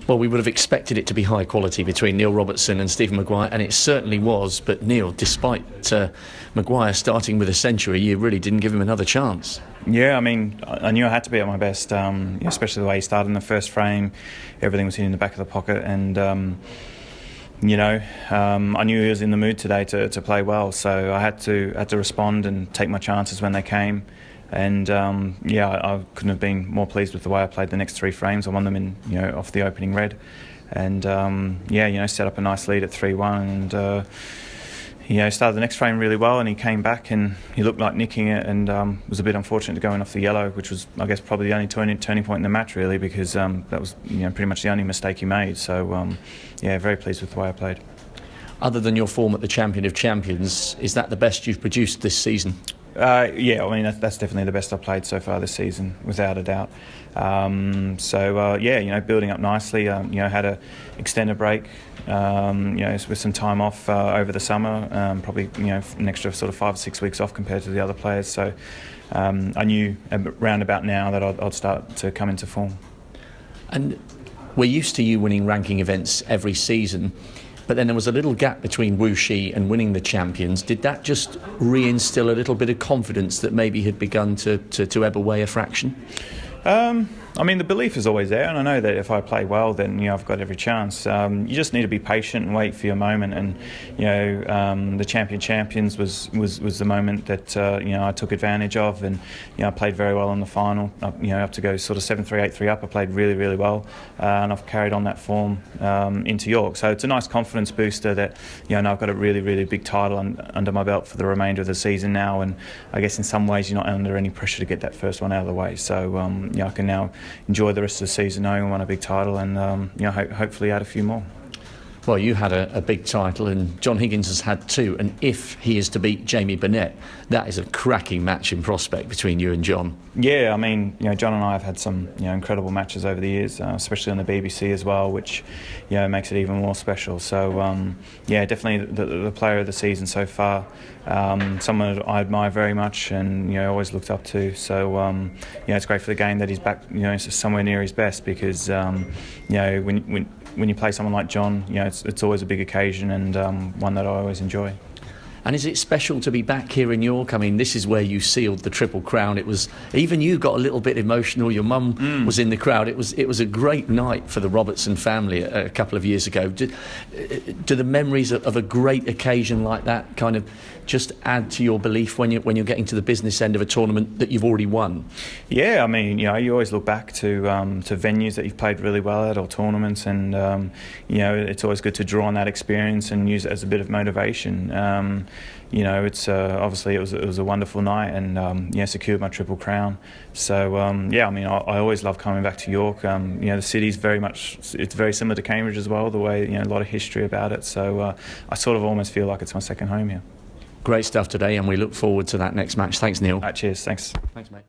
Well, we would have expected it to be high quality between Neil Robertson and Stephen Maguire, and it certainly was. But Neil, despite Maguire starting with a century, you really didn't give him another chance. Yeah, I mean, I knew I had to be at my best, especially the way he started in the first frame. Everything was hitting the back of the pocket, and I knew he was in the mood today to play well, so I had to respond and take my chances when they came. And I couldn't have been more pleased with the way I played the next three frames. I won them in off the opening red, and set up a nice lead at 3-1, and started the next frame really well. And he came back and he looked like nicking it, and was a bit unfortunate to go in off the yellow, which was, I guess, probably the only turning point in the match really, because that was pretty much the only mistake he made. So very pleased with the way I played. Other than your form at the Champion of Champions, is that the best you've produced this season? I mean, that's definitely the best I've played so far this season, without a doubt. Building up nicely. Had a extended break, with some time off over the summer. Probably, an extra sort of 5 or 6 weeks off compared to the other players. So I knew round about now that I'd start to come into form. And we're used to you winning ranking events every season. But then there was a little gap between Wuxi and winning the Champions. Did that just reinstill a little bit of confidence that maybe had begun to ebb away a fraction? I mean, the belief is always there, and I know that if I play well, then I've got every chance. You just need to be patient and wait for your moment. And the Champions was the moment that I took advantage of, and I played very well in the final. Up to go sort of 7-3, 8-3 up, I played really, really well, and I've carried on that form into York. So it's a nice confidence booster that now I've got a really, really big title under my belt for the remainder of the season now. And I guess in some ways you're not under any pressure to get that first one out of the way. So I can now enjoy the rest of the season knowing I won a big title, and hopefully add a few more. Well, you had a big title, and John Higgins has had two, and if he is to beat Jamie Burnett, that is a cracking match in prospect between you and John. Yeah, I mean, John and I have had some incredible matches over the years, especially on the BBC as well, which makes it even more special. So definitely the player of the season so far, someone I admire very much and always looked up to. So it's great for the game that he's back somewhere near his best, because when you play someone like John, it's always a big occasion, and one that I always enjoy. And is it special to be back here in York? I mean, this is where you sealed the Triple Crown. It was, even you got a little bit emotional. Your mum was in the crowd. It was a great night for the Robertson family a couple of years ago. Do the memories of a great occasion like that kind of just add to your belief when you're getting to the business end of a tournament that you've already won? Yeah, I mean, you always look back to venues that you've played really well at, or tournaments, and it's always good to draw on that experience and use it as a bit of motivation. It's obviously it was a wonderful night, and secured my Triple Crown. So I mean, I always love coming back to York. The city's it's very similar to Cambridge as well. The way a lot of history about it. So I sort of almost feel like it's my second home here. Great stuff today, and we look forward to that next match. Thanks, Neil. Cheers. Thanks. Thanks, mate.